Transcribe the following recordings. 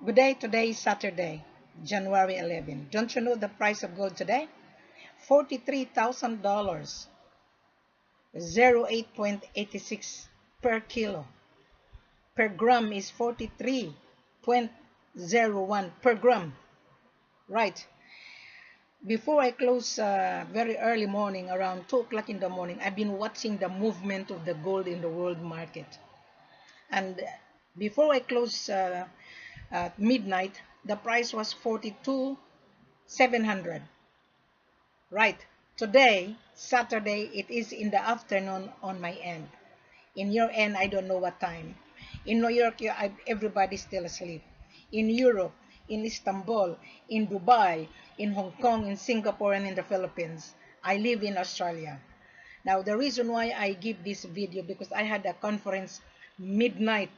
Good day, today is Saturday, January 11. Don't you know the price of gold today? $43,000, 08.86 per kilo. Per gram is 43.01 per gram. Right. Before I close very early morning, around 2 o'clock in the morning, I've been watching the movement of the gold in the world market. And before I close at midnight, the price was 42,700. Right. Today, Saturday, it is in the afternoon on my end. In your end, I don't know what time. In New York, everybody's still asleep. In Europe, in Istanbul, in Dubai, in Hong Kong, in Singapore, and in the Philippines. I live in Australia. Now, the reason why I give this video, because I had a conference midnight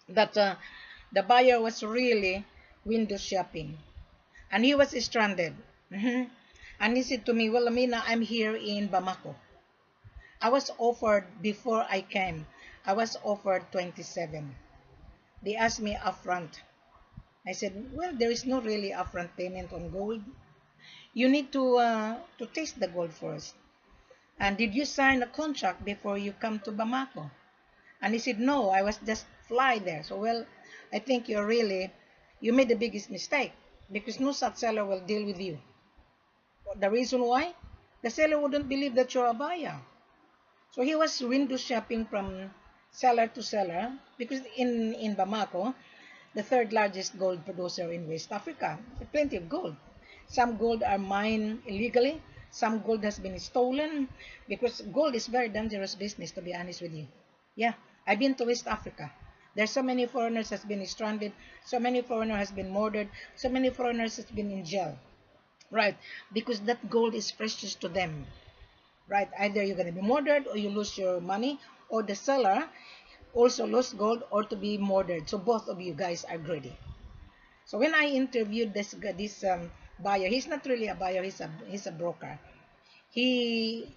that the buyer was really window shopping. And he was stranded. And he said to me, well, Amina, I'm here in Bamako. I was offered, before I came, I was offered 27. They asked me upfront. I said, well, there is no really upfront payment on gold. You need to taste the gold first. And did you sign a contract before you come to Bamako? And he said, no, I was just fly there. So, well, I think you made the biggest mistake, because no such seller will deal with you. The reason why? The seller wouldn't believe that you're a buyer. So he was window shopping from seller to seller, because in Bamako, the third largest gold producer in West Africa, plenty of gold. Some gold are mined illegally. Some gold has been stolen, because gold is very dangerous business, to be honest with you. Yeah, I've been to West Africa. There's so many foreigners has been stranded, so many foreigners has been murdered, so many foreigners has been in jail. Right, because that gold is precious to them. Right, either you're going to be murdered or you lose your money, or the seller also lost gold or to be murdered. So both of you guys are greedy. So when I interviewed this buyer, he's not really a buyer, he's a broker. He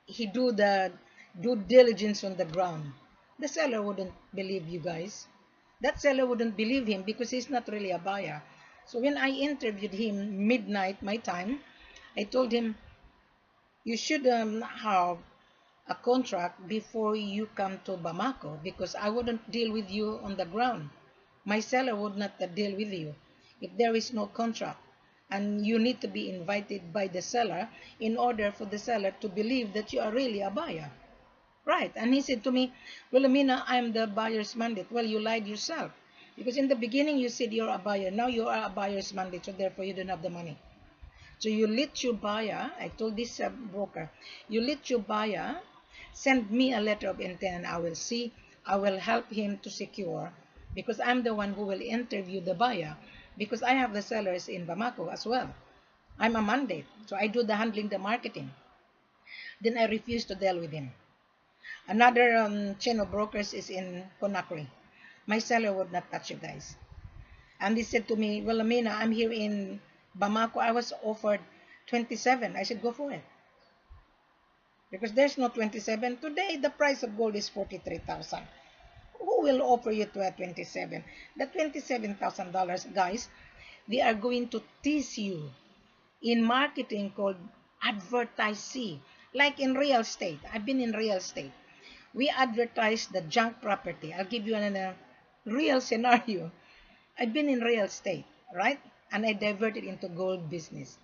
do the due diligence on the ground. The seller wouldn't believe you guys. That seller wouldn't believe him, because he's not really a buyer. So when I interviewed him midnight my time, I told him, you should have a contract before you come to Bamako, because I wouldn't deal with you on the ground. My seller would not deal with you if there is no contract. And you need to be invited by the seller in order for the seller to believe that you are really a buyer. Right. And he said to me, well, Amina, I'm the buyer's mandate. Well, you lied yourself. Because in the beginning, you said you're a buyer. Now you are a buyer's mandate, so therefore you don't have the money. So you let your buyer, I told this broker, you let your buyer send me a letter of intent, and I will see, I will help him to secure, because I'm the one who will interview the buyer, because I have the sellers in Bamako as well. I'm a mandate, so I do the handling, the marketing. Then I refuse to deal with him. Another chain of brokers is in Conakry. My seller would not touch you guys. And he said to me, well, Amina, I'm here in Bamako. I was offered 27. I said, go for it. Because there's no 27. Today, the price of gold is 43,000. Who will offer you to a 27? The $27,000, guys, they are going to tease you in marketing called advertising. Like in real estate. I've been in real estate. We advertise the junk property. I'll give you a real scenario. I've been in real estate, right? And I diverted into gold business.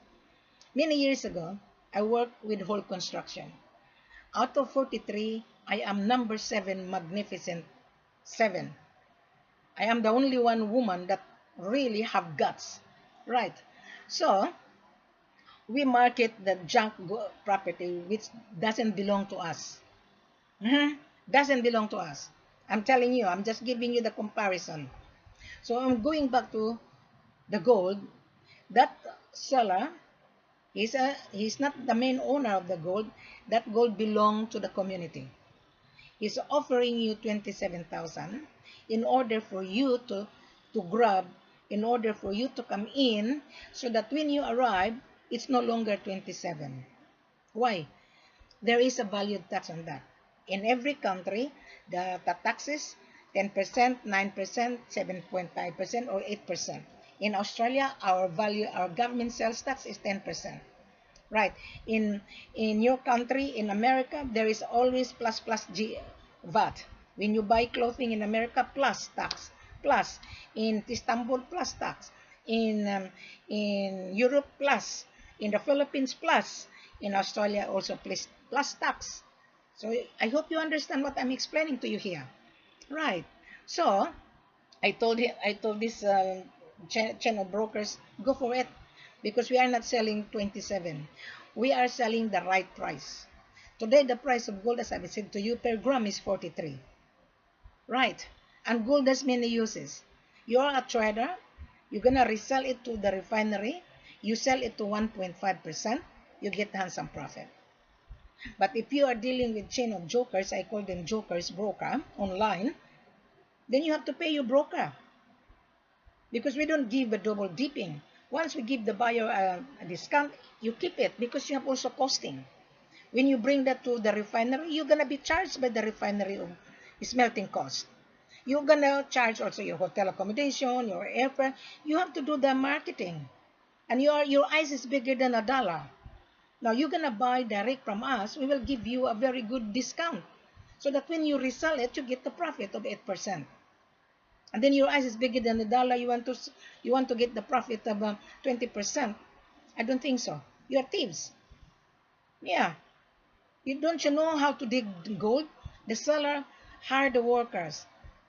Many years ago, I worked with whole construction. Out of 43, I am number 7, magnificent 7. I am the only one woman that really have guts, right? So, we market the junk property which doesn't belong to us. Doesn't belong to us. I'm telling you, I'm just giving you the comparison. So I'm going back to the gold. That seller, he's not the main owner of the gold. That gold belongs to the community. He's offering you 27,000 in order for you to grab, in order for you to come in, so that when you arrive, it's no longer 27. Why? There is a value tax on that. In every country, the taxes 10%, 9%, 7.5%, or 8%. In Australia, our government sales tax is 10%. Right. In your country, in America, there is always plus VAT. When you buy clothing in America, plus tax. Plus. In Istanbul, plus tax. In Europe, plus. In the Philippines, plus. In Australia, also plus tax. So I hope you understand what I'm explaining to you here. Right. So I told this chain of brokers, go for it, because we are not selling 27. We are selling the right price. Today, the price of gold, as I said to you, per gram is 43. Right. And gold has many uses. You're a trader. You're going to resell it to the refinery. You sell it to 1.5%. You get handsome profit. But if you are dealing with chain of jokers, I call them jokers, broker, online, then you have to pay your broker. Because we don't give a double dipping. Once we give the buyer a discount, you keep it because you have also costing. When you bring that to the refinery, you're going to be charged by the refinery of smelting cost. You're going to charge also your hotel accommodation, your airfare. You have to do the marketing. And your eyes is bigger than $1. Now, you're going to buy direct from us. We will give you a very good discount. So that when you resell it, you get the profit of 8%. And then your eyes is bigger than $1. You want to get the profit of 20%. I don't think so. You're thieves. Yeah. Don't you know how to dig gold? The seller hired the workers.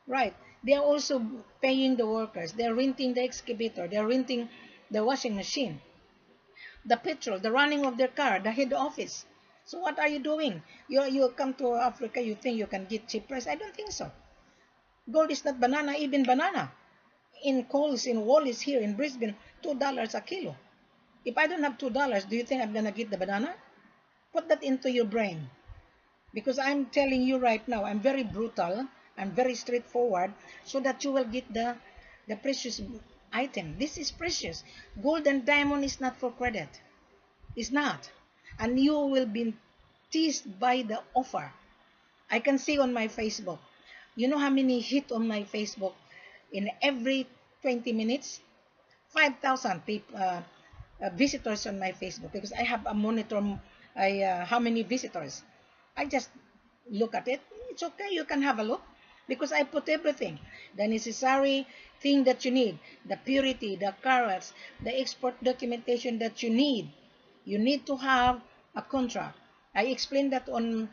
Right. They are also paying the workers. They're renting the excavator. They're renting the washing machine, the petrol, the running of their car, the head office. So what are you doing? You come to Africa, you think you can get cheap price? I don't think so. Gold is not banana, even banana. In Coles, in Wallis here in Brisbane, $2 a kilo. If I don't have $2, do you think I'm going to get the banana? Put that into your brain. Because I'm telling you right now, I'm very brutal, I'm very straightforward, so that you will get the precious item. This is precious. Gold and diamond is not for credit. It's not. And you will be teased by the offer. I can see on my Facebook. You know how many hit on my Facebook? In every 20 minutes, 5,000 visitors on my Facebook, because I have a monitor how many visitors. I just look at it. It's okay, you can have a look, because I put everything, the necessary thing that you need, the purity, the carats, the export documentation that you need. You need to have a contract. I explained that on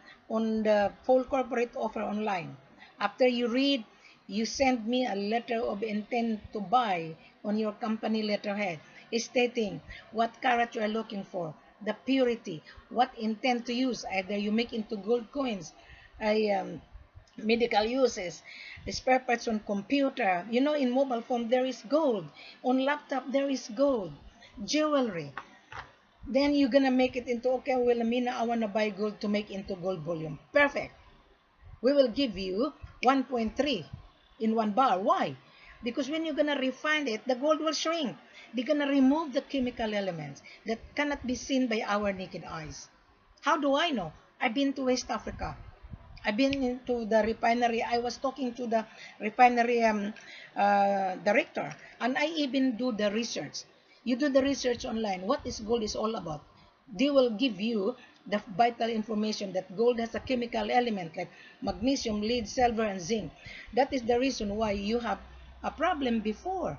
the full corporate offer online. After you read, you send me a letter of intent to buy on your company letterhead, stating what carat you are looking for, the purity, what intent to use. Either you make into gold coins, medical uses, spare parts on computer. You know, in mobile phone there is gold. On laptop there is gold. Jewelry. Then you're gonna make it into, okay, wilhelmina, I wanna buy gold to make into gold bullion. Perfect. We will give you 1.3 in 1 bar. Why? Because when you're going to refine it, the gold will shrink. They're going to remove the chemical elements that cannot be seen by our naked eyes. How do I know? I've been to West Africa. I've been into the refinery. I was talking to the refinery director, and I even do the research. You do the research online. What is gold is all about? They will give you the vital information that gold has a chemical element like magnesium, lead, silver, and zinc. That is the reason why you have a problem before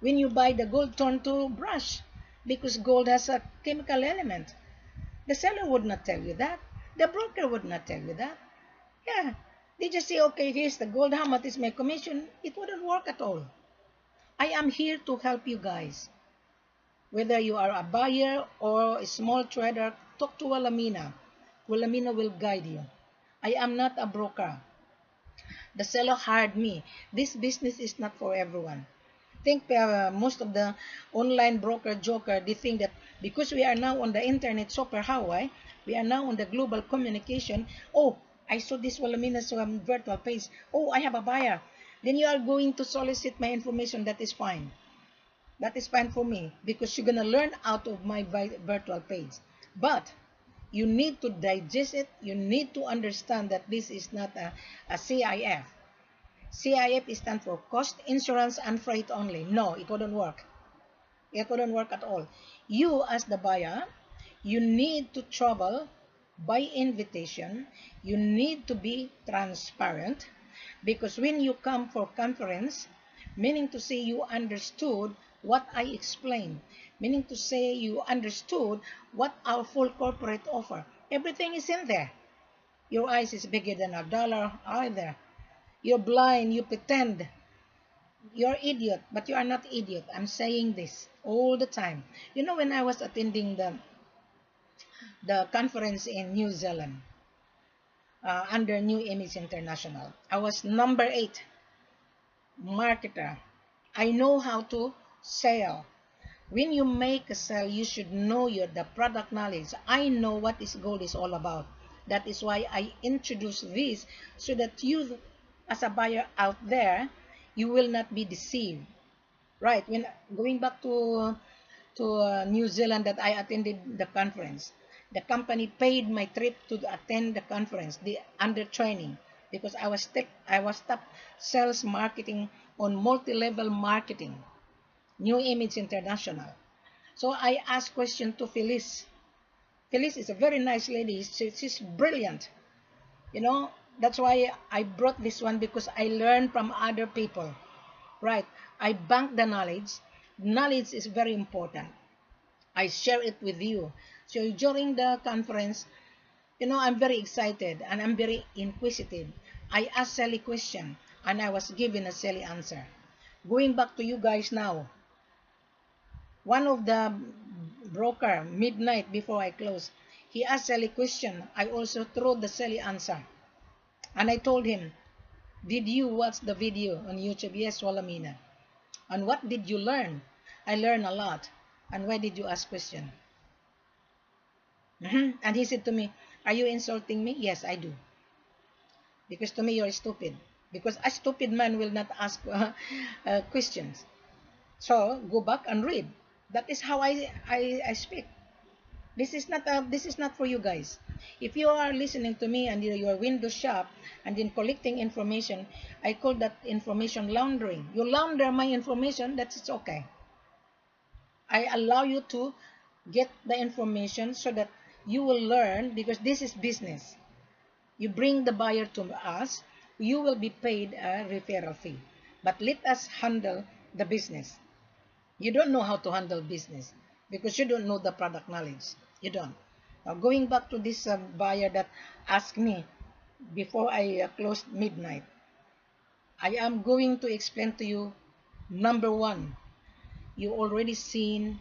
when you buy the gold turned to brush, because gold has a chemical element. The seller would not tell you that. The broker would not tell you that. Yeah, they just say, okay, here's the gold, how much is my commission? It wouldn't work at all. I am here to help you guys. Whether you are a buyer or a small trader, talk to Wilhelmina. Wilhelmina will guide you. I am not a broker. The seller hired me. This business is not for everyone. I think most of the online broker joker, they think that because we are now on the internet super Hawaii, we are now on the global communication. Oh, I saw this Wilhelmina's virtual page. Oh, I have a buyer. Then you are going to solicit my information. That is fine. That is fine for me, because you're going to learn out of my virtual page. But you need to digest it. You need to understand that this is not a CIF. CIF stands for cost, insurance, and freight only. No, it wouldn't work. It wouldn't work at all. You, as the buyer, you need to travel by invitation. You need to be transparent, because when you come for conference, meaning to say you understood what I explained, meaning to say you understood what our full corporate offer. Everything is in there. Your eyes is bigger than a dollar either. You're blind, you pretend. You're idiot, but you are not idiot. I'm saying this all the time. You know, when I was attending the conference in New Zealand, under New Image International, I was number 8 marketer. I know how to sell. When you make a sale, you should know the product knowledge. I know what this gold is all about. That is why I introduce this, so that you, as a buyer out there, you will not be deceived. Right, when going back to New Zealand, that I attended the conference, the company paid my trip to attend the conference, the under training, because I was top sales marketing on multi-level marketing, New Image International. So I asked question to Phyllis. Phyllis is a very nice lady. She's brilliant. You know, that's why I brought this one, because I learned from other people. Right. I bank the knowledge. Knowledge is very important. I share it with you. So during the conference, you know, I'm very excited and I'm very inquisitive. I asked silly question and I was given a silly answer. Going back to you guys now, one of the broker, midnight before I close, he asked silly question. I also threw the silly answer. And I told him, did you watch the video on YouTube? Yes, Wilhelmina. And what did you learn? I learned a lot. And why did you ask question? And he said to me, are you insulting me? Yes, I do. Because to me, you're stupid. Because a stupid man will not ask questions. So, go back and read. That is how I speak. This is not for you guys. If you are listening to me and you're window shop and then collecting information, I call that information laundering. You launder my information, that's okay. I allow you to get the information so that you will learn, because this is business. You bring the buyer to us, you will be paid a referral fee. But let us handle the business. You don't know how to handle business because you don't know the product knowledge. You don't. Now, going back to this buyer that asked me before I closed midnight, I am going to explain to you. Number one, you already seen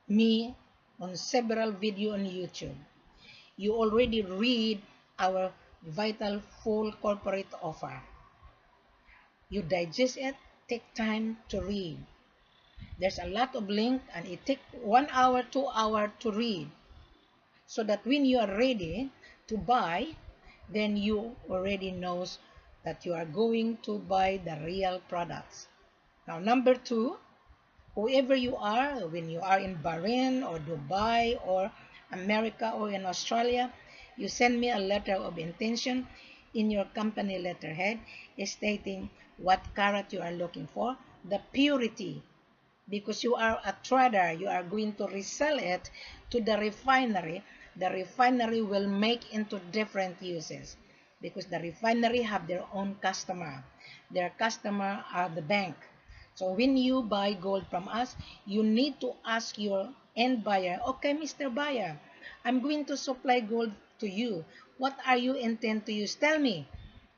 me on several videos on YouTube. You already read our vital full corporate offer. You digest it, take time to read. There's a lot of link and it takes 1 hour, 2 hours to read. So that when you are ready to buy, then you already knows that you are going to buy the real products. Now, number two, whoever you are, when you are in Bahrain or Dubai or America or in Australia, you send me a letter of intention in your company letterhead stating what carat you are looking for, the purity, because you are a trader, you are going to resell it to the refinery. The refinery will make into different uses because the refinery have their own customer. Their customer are the bank. So when you buy gold from us, you need to ask your end buyer, okay, Mr. Buyer, I'm going to supply gold to you. What are you intend to use? Tell me.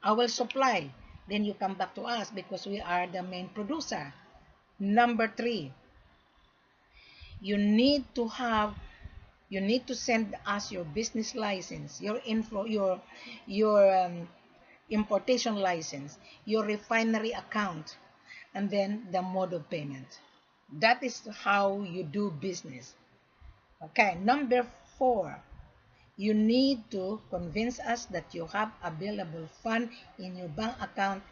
I will supply. Then you come back to us because we are the main producer. Number three, you need to send us your business license, your importation license, your refinery account, and then the mode of payment. That is how you do business. Okay, number four, you need to convince us that you have available fund in your bank account,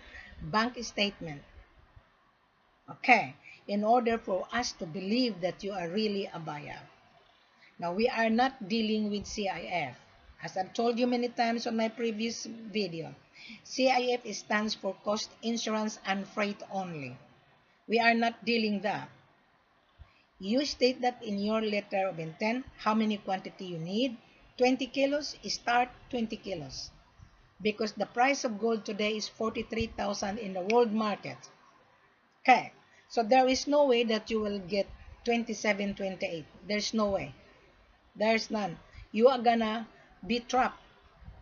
bank statement. Okay, in order for us to believe that you are really a buyer. Now, we are not dealing with CIF. As I've told you many times on my previous video, CIF stands for cost, insurance, and freight only. We are not dealing that. You state that in your letter of intent, how many quantity you need. 20 kilos, start 20 kilos. Because the price of gold today is 43,000 in the world market. Okay, so there is no way that you will get 27, 28. There's no way. There's none. You are gonna be trapped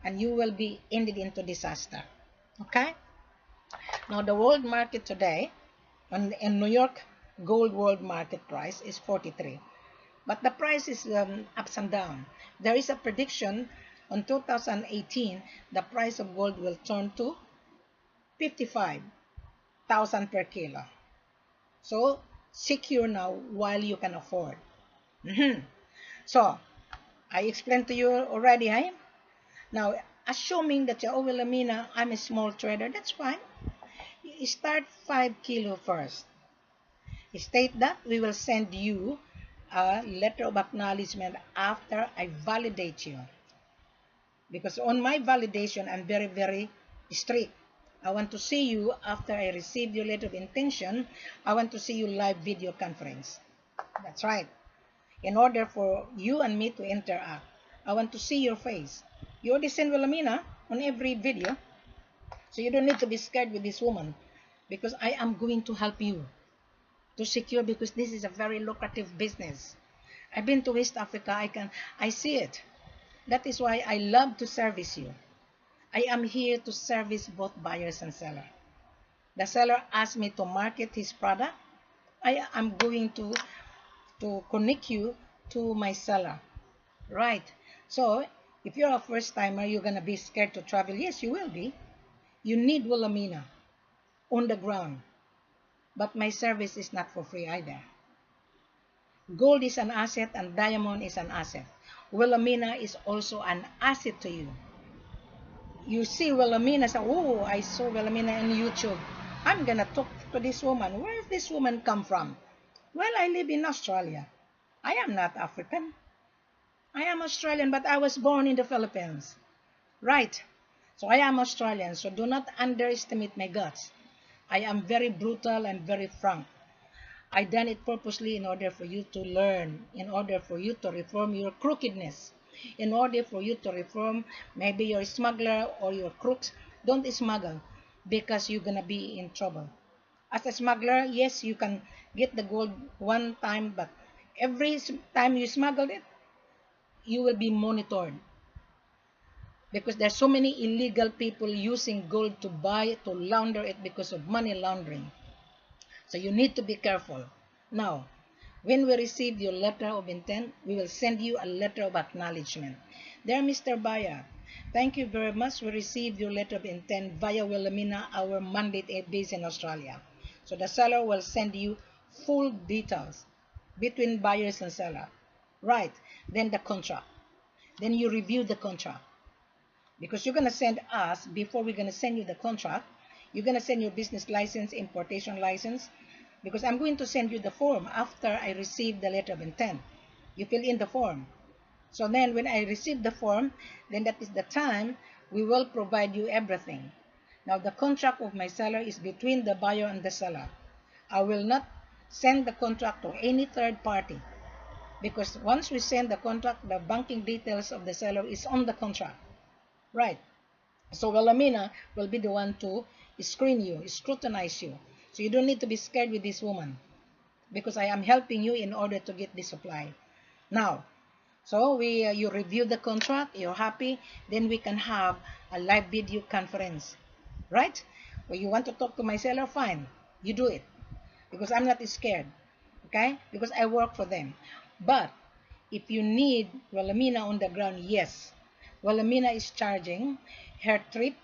and you will be ended into disaster. Okay? Now the world market today, in New York, gold world market price is 43. But the price is ups and down. There is a prediction on 2018, the price of gold will turn to 55,000 per kilo. So secure now while you can afford. So I explained to you already, eh? Now, assuming that you're Wilhelmina, I'm a small trader, that's fine. You start 5 kilo first. State that we will send you a letter of acknowledgement after I validate you. Because on my validation, I'm very, very strict. I want to see you after I receive your letter of intention. I want to see you live video conference. That's right. In order for you and me to interact, I want to see your face. You already send Wilhelmina on every video. So you don't need to be scared with this woman. Because I am going to help you to secure, because this is a very lucrative business. I've been to West Africa. I see it. That is why I love to service you. I am here to service both buyers and seller. The seller asked me to market his product. I am going to connect you to my seller. Right. So, if you're a first timer, you're going to be scared to travel. Yes, you will be. You need Wilhelmina on the ground. But my service is not for free either. Gold is an asset and diamond is an asset. Wilhelmina is also an asset to you. You see Wilhelmina, say, oh, I saw Wilhelmina on YouTube. I'm going to talk to this woman. Where does this woman come from? Well, I live in Australia. I am not African. I am Australian, but I was born in the Philippines. Right. So I am Australian, so do not underestimate my guts. I am very brutal and very frank. I done it purposely in order for you to learn, in order for you to reform your crookedness, in order for you to reform maybe your smuggler or your crooks. Don't smuggle because you're going to be in trouble. As a smuggler, yes, you can get the gold one time, but every time you smuggle it, you will be monitored. Because there's so many illegal people using gold to buy, to launder it because of money laundering. So you need to be careful. Now, when we receive your letter of intent, we will send you a letter of acknowledgement. Dear Mr. Buyer, thank you very much. We received your letter of intent via Wilhelmina, our mandate base in Australia. So the seller will send you full details between buyers and seller. Right. Then the contract. Then you review the contract. Because you're going to send us, before we're going to send you the contract, you're going to send your business license, importation license, because I'm going to send you the form after I receive the letter of intent. You fill in the form. So then when I receive the form, then that is the time we will provide you everything. Now the contract of my seller is between the buyer and the seller. I will not send the contract to any third party, because once we send the contract, the banking details of the seller is on the contract. Right. So Wilhelmina will be the one to screen you, scrutinize you. So you don't need to be scared with this woman, because I am helping you in order to get the supply. Now, so you review the contract, you're happy, then we can have a live video conference. Right? Well, you want to talk to my seller, fine. You do it. Because I'm not scared. Okay? Because I work for them. But if you need Wilhelmina on the ground, yes. Wilhelmina is charging her trip,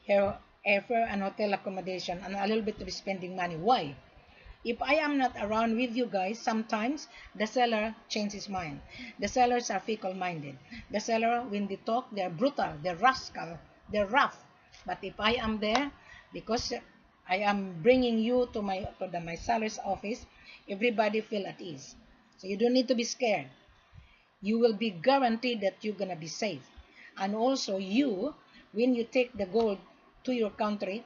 her airfare and hotel accommodation, and a little bit of spending money. Why? If I am not around with you guys, sometimes the seller changes his mind. The sellers are fickle-minded. The seller, when they talk, they're brutal, they're rascal, they're rough. But if I am there, because I am bringing you to my seller's office, everybody feel at ease. So you don't need to be scared. You will be guaranteed that you're going to be safe. And also you, when you take the gold to your country,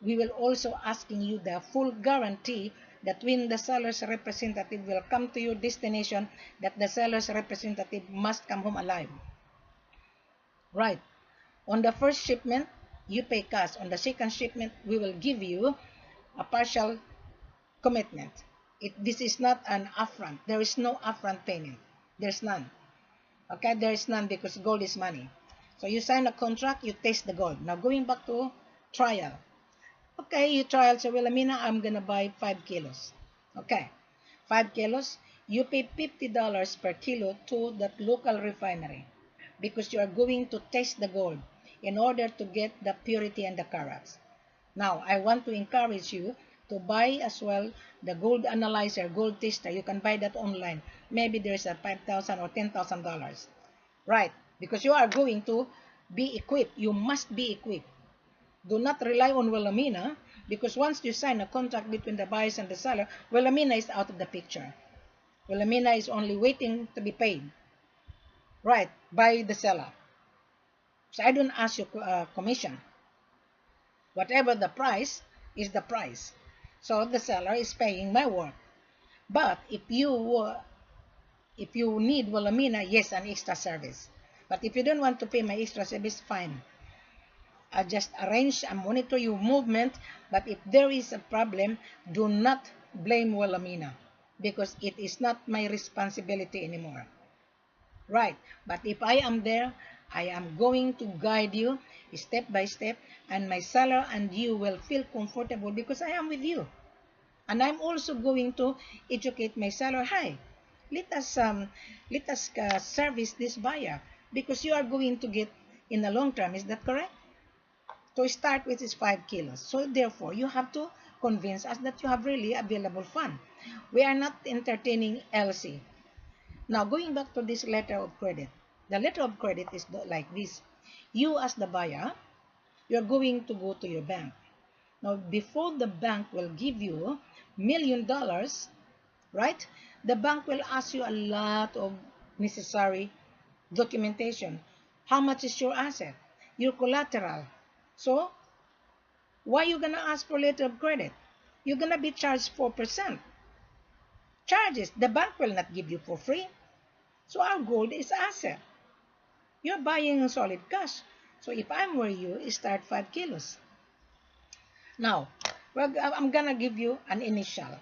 we will also asking you the full guarantee that when the seller's representative will come to your destination, that the seller's representative must come home alive. Right. On the first shipment, you pay cash. On the second shipment, we will give you a partial commitment. This is not an upfront. There is no upfront payment. There's none. Okay, there is none because gold is money. So you sign a contract, you taste the gold. Now going back to trial. Okay, you trial, so Wilhelmina, I'm gonna buy 5 kilos. Okay, 5 kilos. You pay $50 per kilo to that local refinery because you are going to taste the gold in order to get the purity and the carats. Now, I want to encourage you to buy as well the gold analyzer, gold tester. You can buy that online. Maybe there's a $5,000 or $10,000. Right, because you are going to be equipped. You must be equipped. Do not rely on Wilhelmina because once you sign a contract between the buyers and the seller, Wilhelmina is out of the picture. Wilhelmina is only waiting to be paid. Right, by the seller. So I don't ask you commission. Whatever the price is the price. So the seller is paying my work. But if you need Wilhelmina, yes, an extra service. But if you don't want to pay my extra service, fine. I just arrange and monitor your movement. But if there is a problem, do not blame Wilhelmina because it is not my responsibility anymore. Right, but if I am there, I am going to guide you step by step, and my seller and you will feel comfortable because I am with you. And I'm also going to educate my seller. Hi, let us service this buyer because you are going to get in the long term. Is that correct? To start with is 5 kilos. So therefore, you have to convince us that you have really available fund. We are not entertaining LC. Now, going back to this letter of credit. The letter of credit is like this. You as the buyer, you're going to go to your bank. Now, before the bank will give you $1 million, right? The bank will ask you a lot of necessary documentation. How much is your asset? Your collateral. So, why are you going to ask for letter of credit? You're going to be charged 4%. Charges. The bank will not give you for free. So our gold is asset. You're buying solid cash. So if I'm where you, start 5 kilos. Now, I'm gonna give you an initial.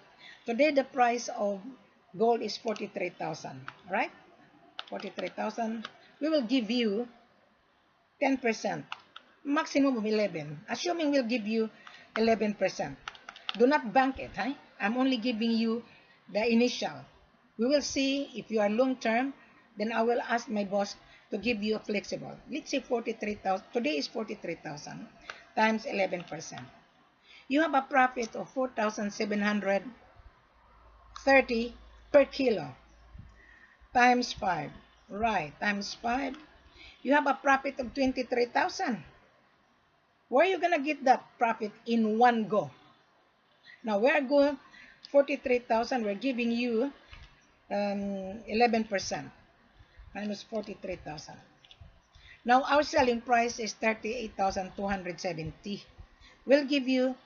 Today the price of gold is 43,000, right? 43,000. We will give you 10%, maximum of 11. Assuming we'll give you 11%. Do not bank it, huh? I'm only giving you the initial. We will see if you are long term, then I will ask my boss to give you a flexible. Let's say 43,000. Today is 43,000 times 11%. You have a profit of 4,730 per kilo times 5. Right, times 5. You have a profit of 23,000. Where are you going to get that profit in one go? Now, we're going 43,000. We're giving you 11% minus 43,000. Now our selling price is 38,270. We'll give you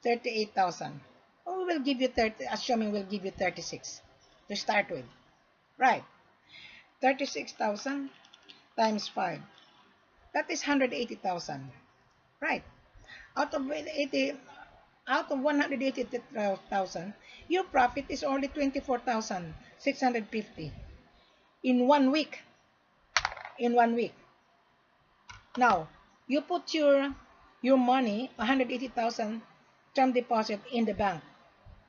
38,000. Or we will give you 30, assuming we'll give you 36 to start with. Right. 36,000 times 5. That is 180,000. Right. Out of 180,000, your profit is only 24,650 in 1 week. In 1 week. Now, you put your money, 180,000 term deposit in the bank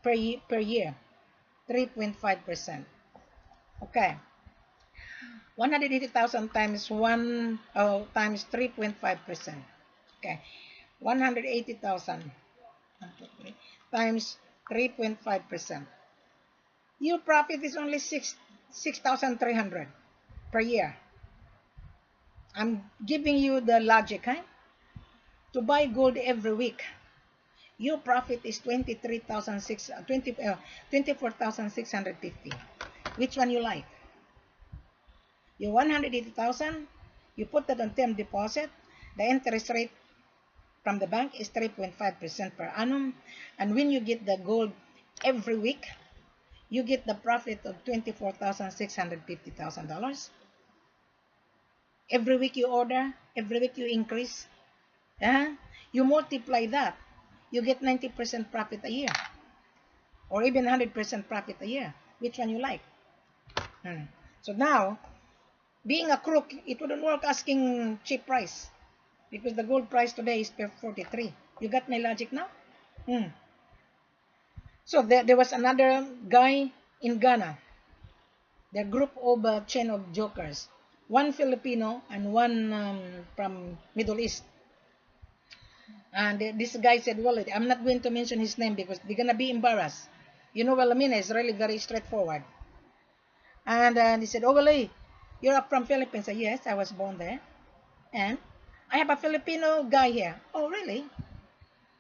per year, 3.5%. Okay. 180,000 times times 3.5%. Okay. 180,000 times 3.5%. Your profit is only 6,300 per year. I'm giving you the logic, huh? To buy gold every week, your profit is 24,650. Which one you like? Your 180,000, you put that on term deposit, the interest rate from the bank is 3.5% per annum. And when you get the gold every week, you get the profit of $24,650,000. Every week you order, every week you increase. You multiply that, you get 90% profit a year, or even 100% profit a year. Which one you like? So now, being a crook, it wouldn't work asking cheap price, because the gold price today is per 43. You got my logic now? So there was another guy in Ghana, the group of chain of jokers, one Filipino and one from Middle East. And this guy said, well, I'm not going to mention his name because they're going to be embarrassed. You know, Wilhelmina is really very straightforward. And he said, oh, well, you're up from Philippines. I said, yes, I was born there. And I have a Filipino guy here. Oh, really?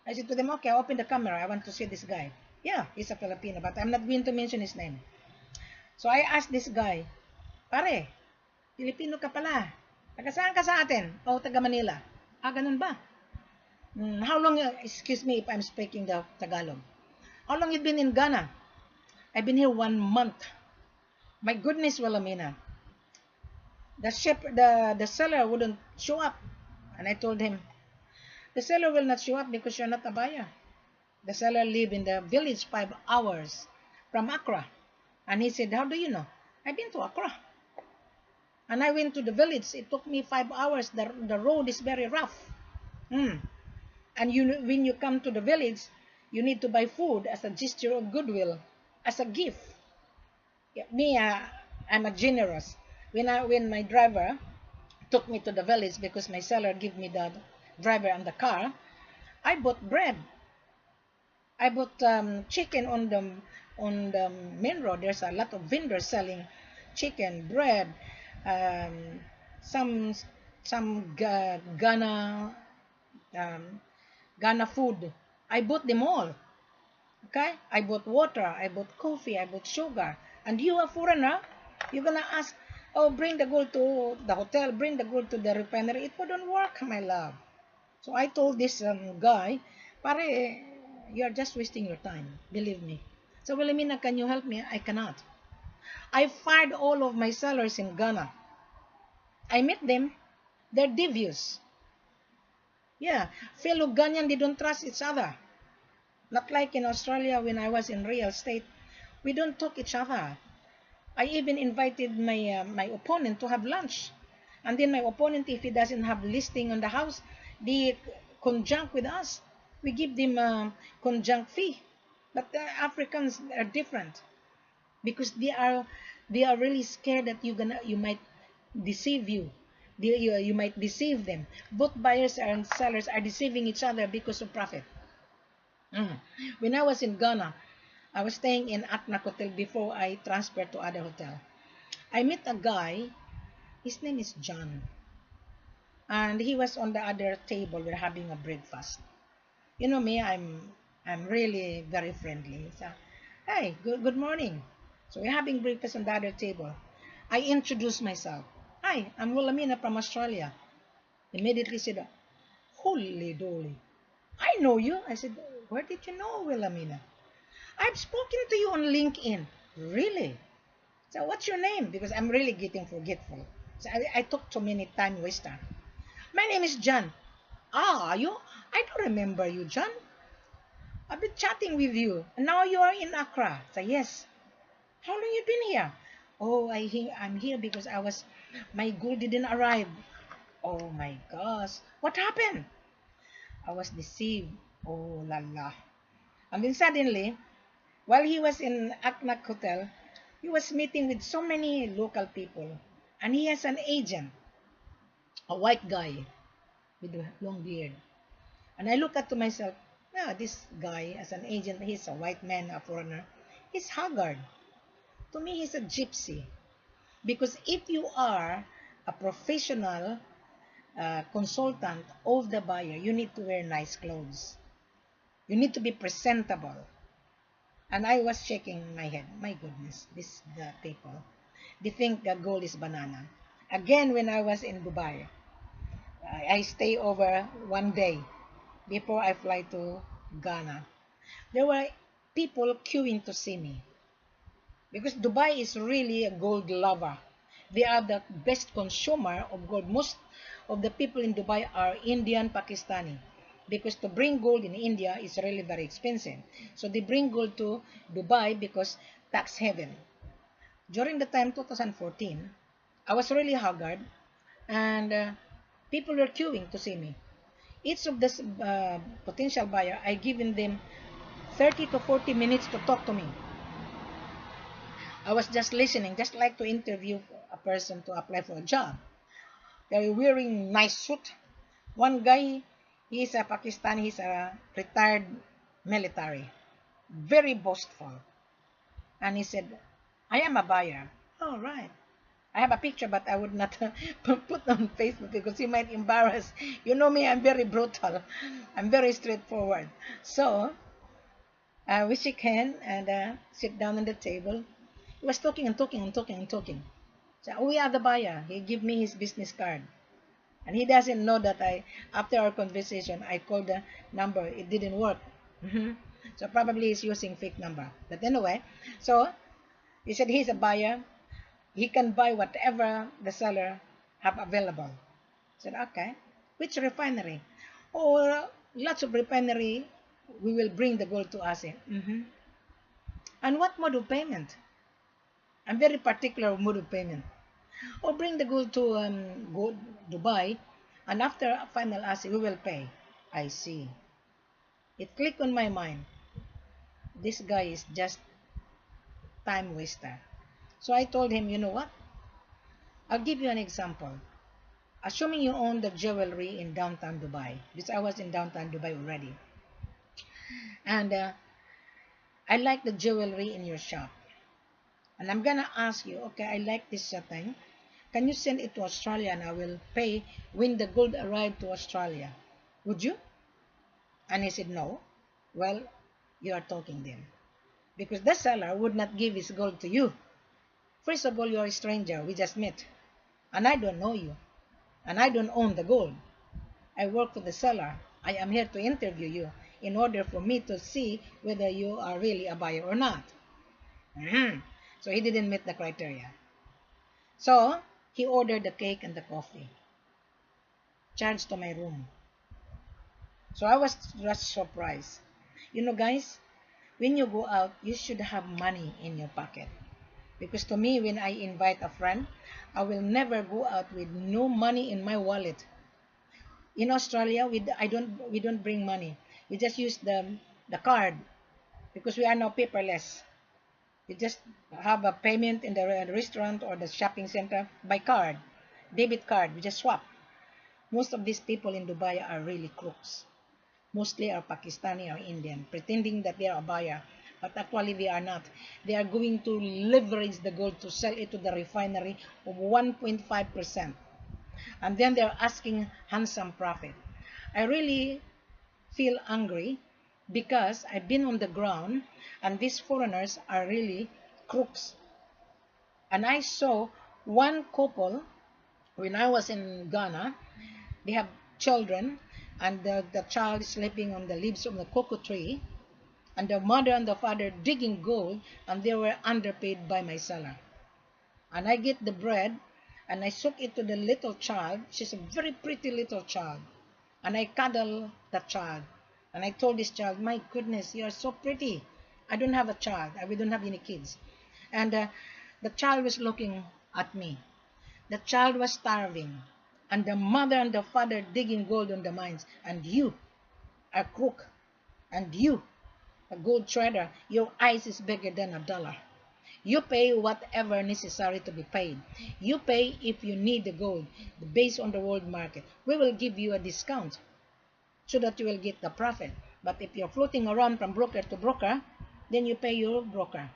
I said to them, okay, open the camera. I want to see this guy. Yeah, he's a Filipino, but I'm not going to mention his name. So I asked this guy, pare, Filipino ka pala. Taga saan ka sa atin? Oh, taga Manila. Ah, ganun ba? How long, excuse me if I'm speaking the Tagalog. How long you been in Ghana? I've been here 1 month. My goodness, Wilhelmina. The seller wouldn't show up. And I told him, the seller will not show up because you're not a buyer. The seller lived in the village 5 hours from Accra. And he said, how do you know? I've been to Accra. And I went to the village. It took me 5 hours. The road is very rough. And when you come to the village, you need to buy food as a gesture of goodwill, as a gift. Yeah, me, I'm a generous. When my driver took me to the village because my seller gave me the driver and the car, I bought bread. I bought chicken on the main road. There's a lot of vendors selling chicken, bread, some Ghana food. I bought them all. Okay? I bought water, I bought coffee, I bought sugar. And you, a foreigner, you're gonna ask, oh, bring the gold to the hotel, bring the gold to the refinery. It wouldn't work, my love. So I told this guy, pare, you're just wasting your time. Believe me. So, Wilhelmina, can you help me? I cannot. I fired all of my sellers in Ghana. I met them. They're devious. Yeah, fellow Ghanaian, they don't trust each other. Not like in Australia when I was in real estate. We don't talk each other. I even invited my opponent to have lunch. And then my opponent, if he doesn't have listing on the house, they conjunct with us. We give them a conjunct fee. But the Africans are different because they are really scared that you might deceive you. You might deceive them. Both buyers and sellers are deceiving each other because of profit. When I was in Ghana, I was staying in Atnak Hotel before I transferred to other hotel. I met a guy. His name is John. And he was on the other table. We're having a breakfast. You know me, I'm really very friendly. So, hey, good morning. So we're having breakfast on the other table. I introduced myself. Hi, I'm Wilhelmina from Australia. Immediately said, holy doly, I know you. I said, where did you know Wilhelmina? I've spoken to you on LinkedIn. Really? So what's your name? Because I'm really getting forgetful. So I took too many time waster. My name is John. Ah, are you? I don't remember you, John. I've been chatting with you. And now you are in Accra. So yes. How long you been here? Oh, I'm here because my gold didn't arrive. Oh my gosh. What happened? I was deceived. Oh la la. And then suddenly, while he was in Aknak Hotel, he was meeting with so many local people. And he has an agent, a white guy with a long beard. And I look at to myself, yeah, this guy as an agent, he's a white man, a foreigner. He's haggard. To me, he's a gypsy. Because if you are a professional consultant of the buyer, you need to wear nice clothes. You need to be presentable. And I was shaking my head. My goodness, these people. They think that gold is banana. Again, when I was in Dubai, I stay over 1 day. before I fly to Ghana. There were people queuing to see me because Dubai is really a gold lover. They are the best consumer of gold. Most of the people in Dubai are Indian, Pakistani, because to bring gold in India is really very expensive. So they bring gold to Dubai because tax haven. During the time 2014, I was really haggard, and people were queuing to see me. Each of this potential buyer, I given them 30 to 40 minutes to talk to me. I was just listening, just like to interview a person to apply for a job. They're wearing nice suit. One guy, he's a Pakistani, he's a retired military, very boastful. And he said, I am a buyer. All right. I have a picture, but I would not put on Facebook because you might embarrass. You know me, I'm very brutal. I'm very straightforward. So, we shake hand and sit down on the table. He was talking and talking and talking and talking. So, we are the buyer. He gave me his business card. And he doesn't know that after our conversation, I called the number. It didn't work. So probably he's using fake number. But anyway, so he said he's a buyer. He can buy whatever the seller have available. I said, okay. Which refinery? Oh, lots of refinery. We will bring the gold to us. And what mode of payment? I'm very particular of mode of payment. Or bring the gold to Dubai, and after a final assay, we will pay. I see. It clicked on my mind. This guy is just time waster. So I told him, you know what? I'll give you an example. Assuming you own the jewelry in downtown Dubai, because I was in downtown Dubai already, and I like the jewelry in your shop, and I'm gonna ask you, okay, I like this thing. Can you send it to Australia and I will pay when the gold arrived to Australia? Would you? And he said, no. Well, you are talking then. Because the seller would not give his gold to you. First of all, you are a stranger. We just met. And I don't know you. And I don't own the gold. I work for the seller. I am here to interview you in order for me to see whether you are really a buyer or not. So he didn't meet the criteria. So he ordered the cake and the coffee, charged to my room. So I was just surprised. You know, guys, when you go out, you should have money in your pocket. Because to me, when I invite a friend, I will never go out with no money in my wallet. In Australia, we don't bring money. We just use the card because we are now paperless. You just have a payment in the restaurant or the shopping center by card, debit card. We just swap. Most of these people in Dubai are really crooks. Mostly are Pakistani or Indian, pretending that they are a buyer, but actually they are not. They are going to leverage the gold to sell it to the refinery of 1.5%. And then they are asking handsome profit. I really feel angry because I've been on the ground and these foreigners are really crooks. And I saw one couple when I was in Ghana. They have children, and the child is sleeping on the leaves of the cocoa tree, and the mother and the father digging gold, and they were underpaid by my seller. And I get the bread and I soak it to the little child. She's a very pretty little child. And I cuddle the child. And I told this child, my goodness, you are so pretty. I don't have a child. We don't have any kids. And the child was looking at me. The child was starving. And the mother and the father digging gold on the mines. And you, a crook. And you, a gold trader, your eyes is bigger than $1. You pay whatever necessary to be paid. You pay if you need the gold based on the world market. We will give you a discount so that you will get the profit. But if you're floating around from broker to broker, then you pay your broker.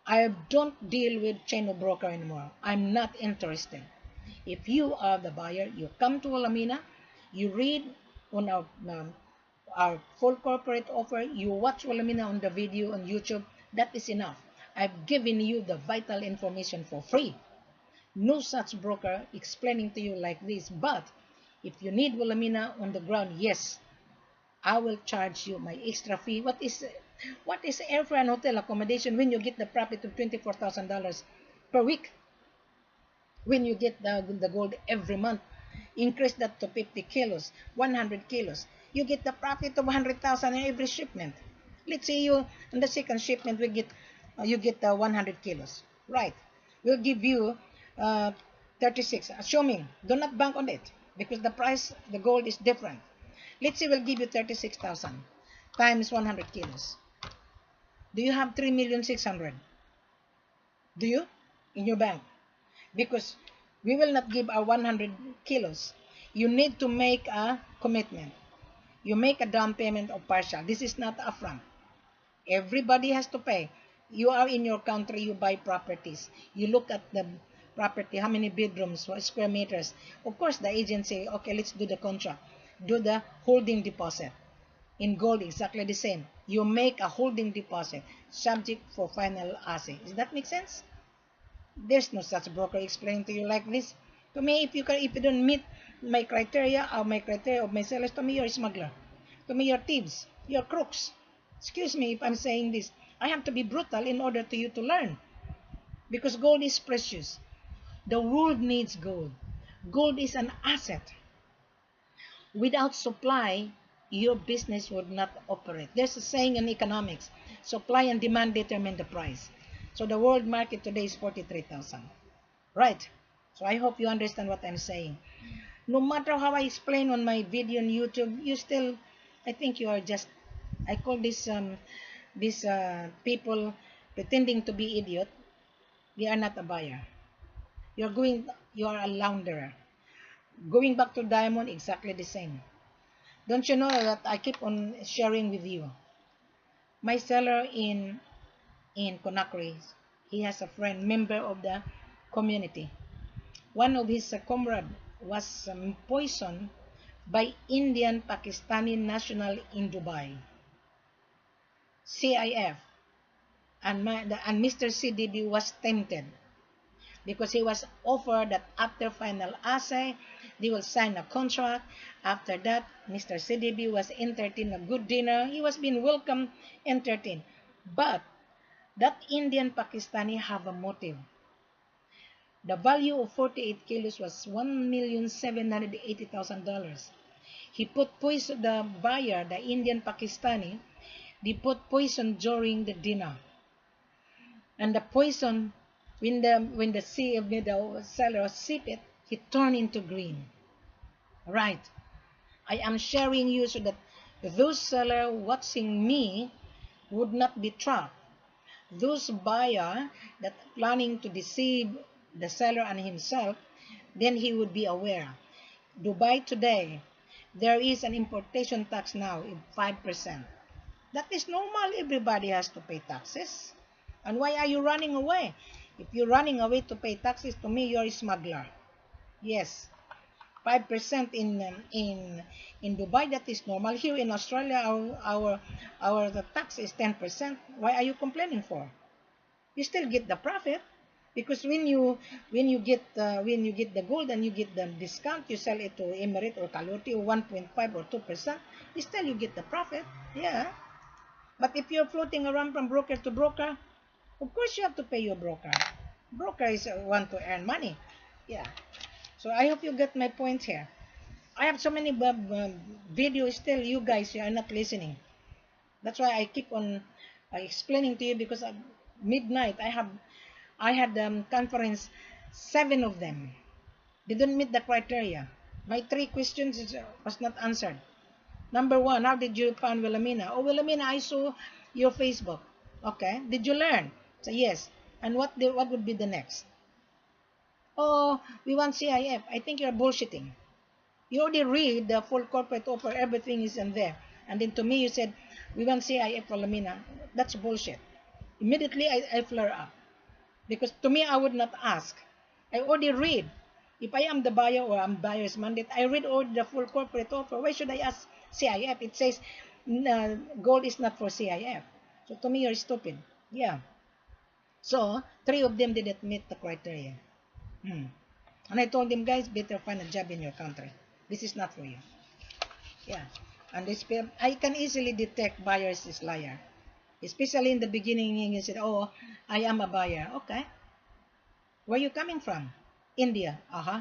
I don't deal with chain of broker anymore. I'm not interested. If you are the buyer, you come to Wilhelmina, you read on our full corporate offer, you watch Wilhelmina on the video on YouTube, that is enough. I've given you the vital information for free. No such broker explaining to you like this. But if you need Wilhelmina on the ground, yes, I will charge you my extra fee. What is airfare and hotel accommodation when you get the profit of $24,000 per week? When you get the gold every month, increase that to 50 kilos, 100 kilos, you get the profit of 100,000 in every shipment. Let's say you in the second shipment we get you get 100 kilos, right? We'll give you 36, assuming, do not bank on it because the price, the gold is different. Let's say we'll give you 36,000 times 100 kilos. Do you have 3,600,000? Do you in your bank? Because we will not give our 100 kilos. You need to make a commitment. You make a down payment of partial. This is not upfront. Everybody has to pay. You are in your country, you buy properties. You look at the property, how many bedrooms, what square meters. Of course, the agent say, okay, let's do the contract. Do the holding deposit. In gold, exactly the same. You make a holding deposit subject for final assay. Does that make sense? There's no such broker explaining to you like this. To me, if you don't meet my criteria or my criteria of my sellers, to me you're a smuggler. To me you're thieves. You're crooks. Excuse me if I'm saying this. I have to be brutal in order to you to learn. Because gold is precious. The world needs gold. Gold is an asset. Without supply, your business would not operate. There's a saying in economics, supply and demand determine the price. So the world market today is 43,000. Right? So I hope you understand what I'm saying. No matter how I explain on my video on YouTube, you still, I think you are just, I call this these people pretending to be idiot. They are not a buyer. You are a launderer. Going back to diamond, exactly the same. Don't you know that I keep on sharing with you? My seller in Conakry, he has a friend, member of the community. One of his comrades was poisoned by Indian Pakistani national in Dubai, CIF, and Mr. CDB was tempted because he was offered that after final assay, they will sign a contract. After that, Mr. CDB was entertained a good dinner. He was being welcomed, entertained. But that Indian Pakistani have a motive. The value of 48 kilos was $1,780,000. He put poison, the buyer, the Indian Pakistani, they put poison during the dinner. And the poison, when the seller sip it, he turned into green. Right. I am sharing you so that those seller watching me would not be trapped. Those buyer that planning to deceive the seller and himself, then he would be aware. Dubai today, there is an importation tax now of 5%. That is normal. Everybody has to pay taxes. And why are you running away? If you're running away to pay taxes, to me, you're a smuggler. Yes. 5% in Dubai, that is normal. Here in Australia, our the tax is 10%. Why are you complaining for? You still get the profit because when you get the gold and you get the discount, you sell it to Emirate or Kaloti or 1.5 or 2%. Still you get the profit. Yeah. But if you're floating around from broker to broker, of course you have to pay your broker. Broker is want to earn money. Yeah. So I hope you get my point here. I have so many videos still. You guys are not listening. That's why I keep on explaining to you because at midnight I had conference, 7 of them. They didn't meet the criteria. My 3 questions was not answered. Number 1, how did you find Wilhelmina? Oh, Wilhelmina, I saw your Facebook. Okay. Did you learn? So yes. And what would be the next? Oh, we want CIF. I think you're bullshitting. You already read the full corporate offer. Everything is in there. And then to me, you said, we want CIF Wilhelmina. That's bullshit. Immediately, I flare up. Because to me, I would not ask. I already read. If I am the buyer or I'm buyer's mandate, I read all the full corporate offer. Why should I ask CIF? It says gold is not for CIF. So to me, you're stupid. Yeah. So 3 of them didn't meet the criteria. And I told them, guys, better find a job in your country. This is not for you. Yeah. And I can easily detect buyers is liar. Especially in the beginning, you said, oh, I am a buyer. Okay. Where are you coming from? India. Uh-huh.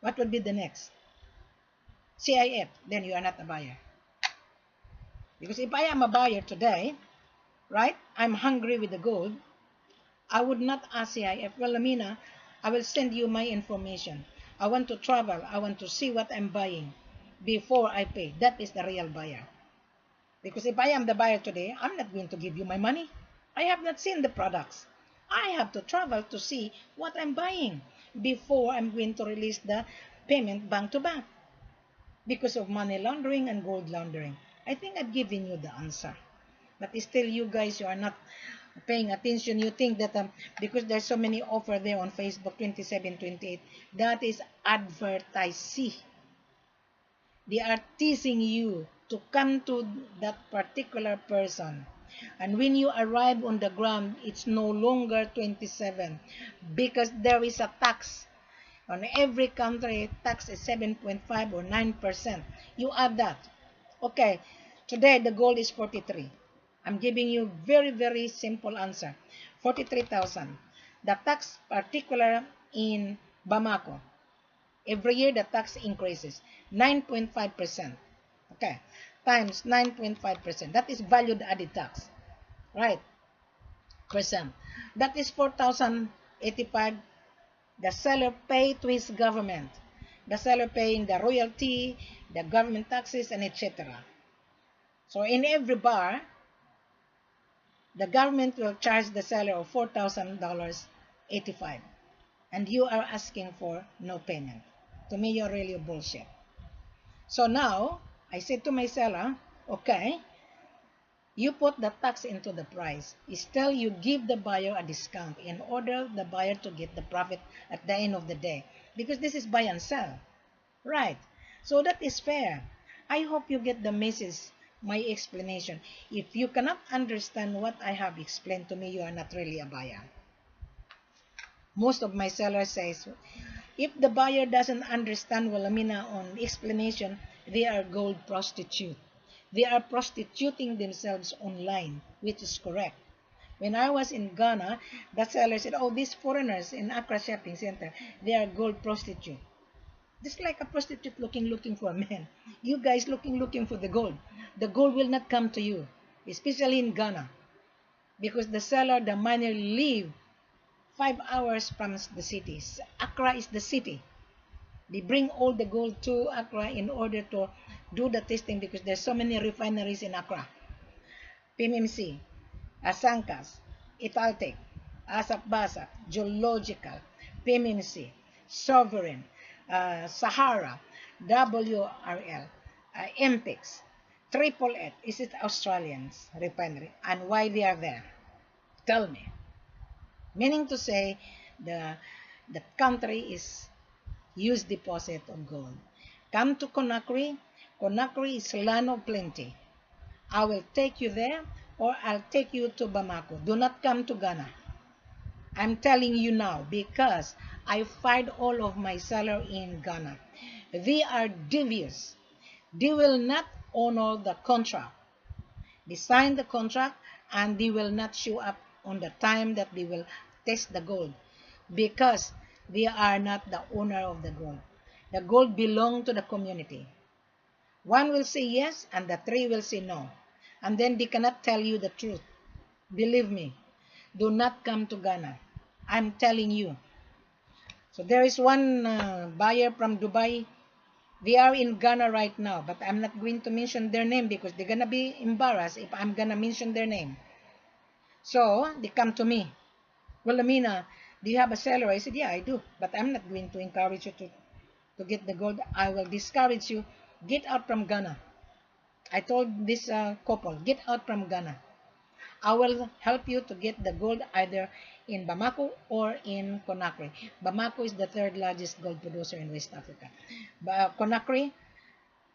What would be the next? CIF. Then you are not a buyer. Because if I am a buyer today, right, I'm hungry with the gold, I would not ask CIF, well, Lamina, I will send you my information. I want to travel. I want to see what I'm buying before I pay. That is the real buyer. Because if I am the buyer today, I'm not going to give you my money. I have not seen the products. I have to travel to see what I'm buying before I'm going to release the payment bank to bank because of money laundering and gold laundering. I think I've given you the answer. But still, you guys, you are not paying attention. You think that because there's so many offer there on Facebook, 27, 28, that is advertising. They are teasing you to come to that particular person. And when you arrive on the ground, it's no longer 27 because there is a tax. On every country, tax is 7.5 or 9%. You add that. Okay, today the gold is 43. I'm giving you very, very simple answer. 43,000. The tax particular in Bamako. Every year the tax increases 9.5%. Okay, times 9.5%. That is valued added tax, right? Percent. That is 4,085. The seller pay to his government. The seller paying the royalty, the government taxes, and etc. So in every bar, the government will charge the seller of $4,085, and you are asking for no payment. To me, you're really bullshit. So now, I said to my seller, okay, you put the tax into the price. Still, you give the buyer a discount in order the buyer to get the profit at the end of the day. Because this is buy and sell. Right. So that is fair. I hope you get the message, my explanation. If you cannot understand what I have explained to me, you are not really a buyer. Most of my sellers says, if the buyer doesn't understand Wilhelmina on explanation, they are gold prostitute. They are prostituting themselves online, which is correct. When I was in Ghana, the seller said, oh, these foreigners in Accra Shopping Center, they are gold prostitute. Just like a prostitute looking for a man. You guys looking for the gold. The gold will not come to you, especially in Ghana. Because the seller, the miner live 5 hours from the city. Accra is the city. They bring all the gold to Accra in order to do the testing because there's so many refineries in Accra. PMMC, Asankas, Italtec, Asap-Basap, Geological, PMMC, Sovereign, Sahara, WRL, MPEX, Triple F. Is it Australians refinery? And why they are there? Tell me. Meaning to say, the country is huge deposit of gold. Come to Conakry. Conakry is land of plenty. I will take you there, or I'll take you to Bamako. Do not come to Ghana. I'm telling you now because I fired all of my seller in Ghana. They are devious. They will not honor the contract. They sign the contract and they will not show up on the time that they will test the gold because they are not the owner of the gold. The gold belongs to the community. One will say yes and the three will say no. And then they cannot tell you the truth. Believe me, do not come to Ghana. I'm telling you. So there is one buyer from Dubai. They are in Ghana right now, but I'm not going to mention their name because they're going to be embarrassed if I'm going to mention their name. So they come to me. Well, Amina, do you have a seller? I said, yeah, I do. But I'm not going to encourage you to get the gold. I will discourage you. Get out from Ghana. I told this couple, get out from Ghana. I will help you to get the gold either in Bamako or in Conakry. Bamako is the third largest gold producer in West Africa. But Conakry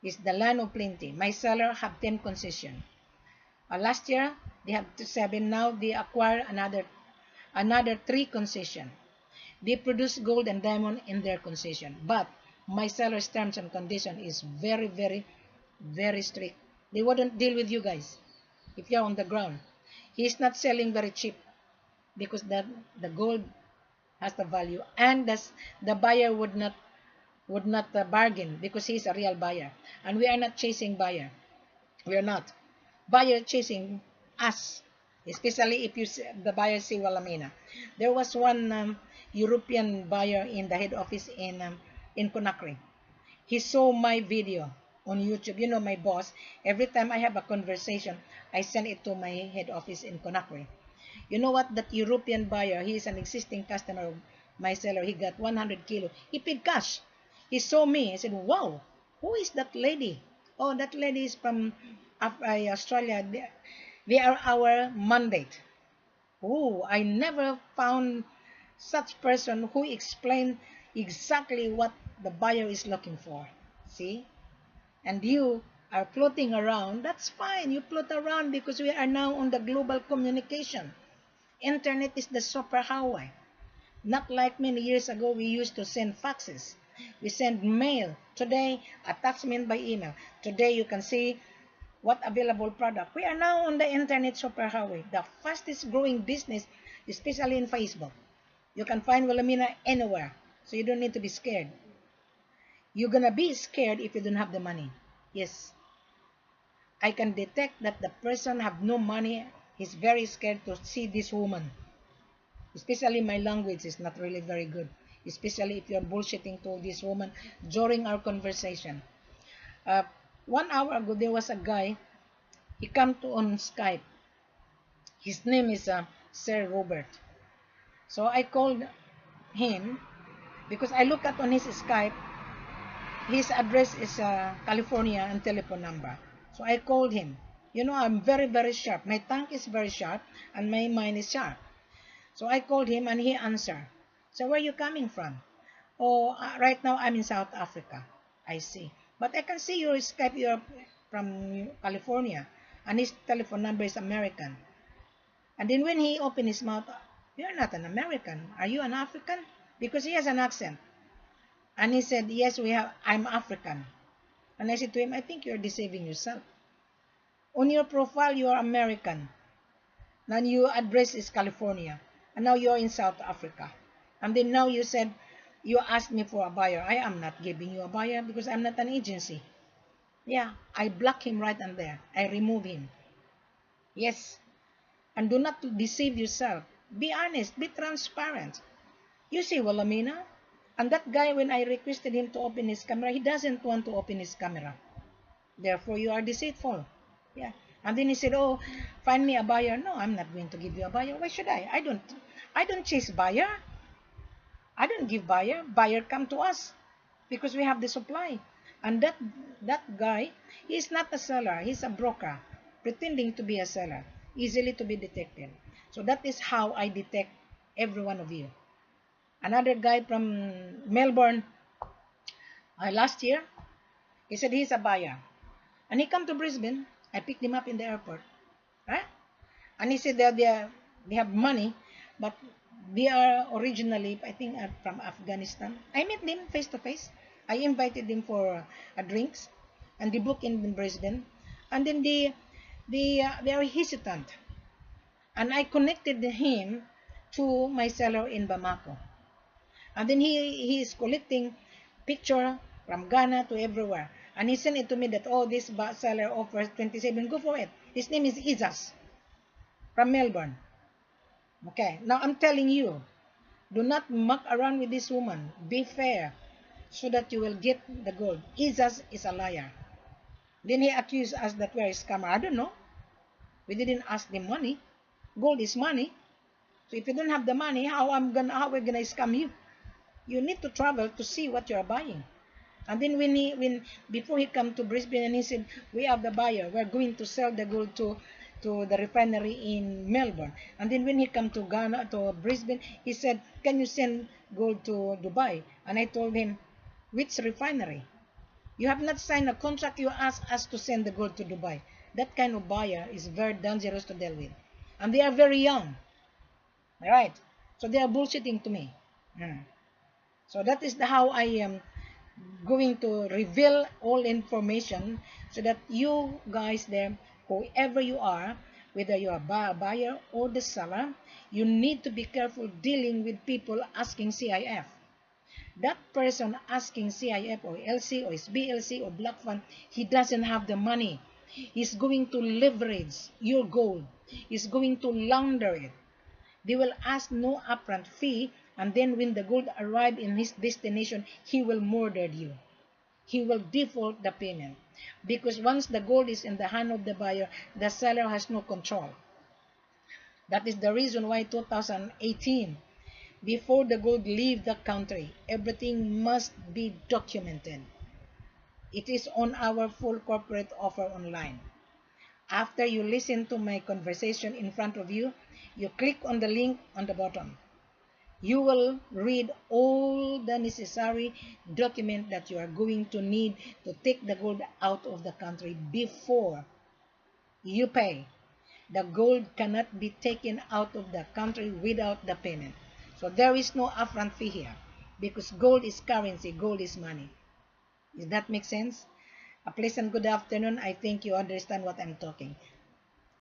is the land of plenty. My seller have 10 concessions. Last year, they have 7. Now they acquire another 3 concessions. They produce gold and diamond in their concession. But my seller's terms and condition is very, very Very strict. They wouldn't deal with you guys if you're on the ground. He's not selling very cheap because the gold has the value, and the buyer would not bargain because he's a real buyer, and we are not chasing buyer. We are not buyer chasing us, especially if the buyer say Wilhelmina. There was one European buyer in the head office in Conakry. He saw my video on YouTube. You know, my boss, every time I have a conversation, I send it to my head office in Conakry. You know what? That European buyer, he is an existing customer of my seller. He got 100 kilo. He paid cash. He saw me. He said, wow, who is that lady? Oh, that lady is from Australia. They are our mandate. Oh, I never found such person who explained exactly what the buyer is looking for. See? And you are floating around. That's fine. You float around because we are now on the global communication. Internet is the superhighway. Not like many years ago, we used to send faxes. We send mail. Today, attachment by email. Today, you can see what available product. We are now on the internet superhighway, the fastest growing business, especially in Facebook. You can find Wilhelmina anywhere, so you don't need to be scared. You're gonna be scared if you don't have the money. Yes, I can detect that the person have no money. He's very scared to see this woman. Especially my language is not really very good. Especially if you're bullshitting to this woman during our conversation. Uh, 1 hour ago, there was a guy. He come to on Skype. His name is Sir Robert. So I called him because I look at on his Skype. His address is California and telephone number. So I called him. You know, I'm very, very sharp. My tongue is very sharp and my mind is sharp. So I called him and he answered. So where are you coming from? Oh, right now I'm in South Africa. I see. But I can see your Skype, you're from California. And his telephone number is American. And then when he opened his mouth, you're not an American. Are you an African? Because he has an accent. And he said, yes, I'm African. And I said to him, I think you're deceiving yourself. On your profile, you are American. Now your address is California. And now you're in South Africa. And then now you said, you asked me for a buyer. I am not giving you a buyer because I'm not an agency. Yeah, I block him right and there. I remove him. Yes. And do not deceive yourself. Be honest. Be transparent. You see, Wilhelmina, and that guy, when I requested him to open his camera, he doesn't want to open his camera. Therefore, you are deceitful. Yeah. And then he said, oh, find me a buyer. No, I'm not going to give you a buyer. Why should I? I don't chase buyer. I don't give buyer. Buyer come to us because we have the supply. And that guy, he's not a seller. He's a broker, pretending to be a seller, easily to be detected. So that is how I detect every one of you. Another guy from Melbourne, last year, he said he's a buyer. And he come to Brisbane. I picked him up in the airport. Right? And he said that they have money, but they are originally, I think, from Afghanistan. I met them face to face. I invited them for drinks, and they booked in Brisbane. And then they are hesitant. And I connected him to my seller in Bamako. And then he is collecting picture from Ghana to everywhere. And he sent it to me that, oh, this seller offers 27. Go for it. His name is Izas from Melbourne. Okay, now I'm telling you, do not muck around with this woman. Be fair so that you will get the gold. Izas is a liar. Then he accused us that we are a scammer. I don't know. We didn't ask them money. Gold is money. So if you don't have the money, how are we gonna scam you? You need to travel to see what you are buying. And then before he come to Brisbane, and he said, we have the buyer. We're going to sell the gold to the refinery in Melbourne. And then when he come to Ghana, to Brisbane, he said, can you send gold to Dubai? And I told him, which refinery? You have not signed a contract. You ask us to send the gold to Dubai. That kind of buyer is very dangerous to deal with. And they are very young. All right? So they are bullshitting to me. So that is how I going to reveal all information so that you guys there, whoever you are, whether you are a buyer or the seller, you need to be careful dealing with people asking CIF. That person asking CIF or LC or SBLC or Black Fund, he doesn't have the money. He's going to leverage your gold. He's going to launder it. They will ask no upfront fee, and then when the gold arrives in his destination, he will murder you. He will default the payment. Because once the gold is in the hand of the buyer, the seller has no control. That is the reason why 2018, before the gold leave the country, everything must be documented. It is on our full corporate offer online. After you listen to my conversation in front of you, you click on the link on the bottom. You will read all the necessary document that you are going to need to take the gold out of the country before you pay. The gold cannot be taken out of the country without the payment. So there is no upfront fee here because gold is currency, gold is money. Does that make sense? A pleasant good afternoon. I think you understand what I'm talking.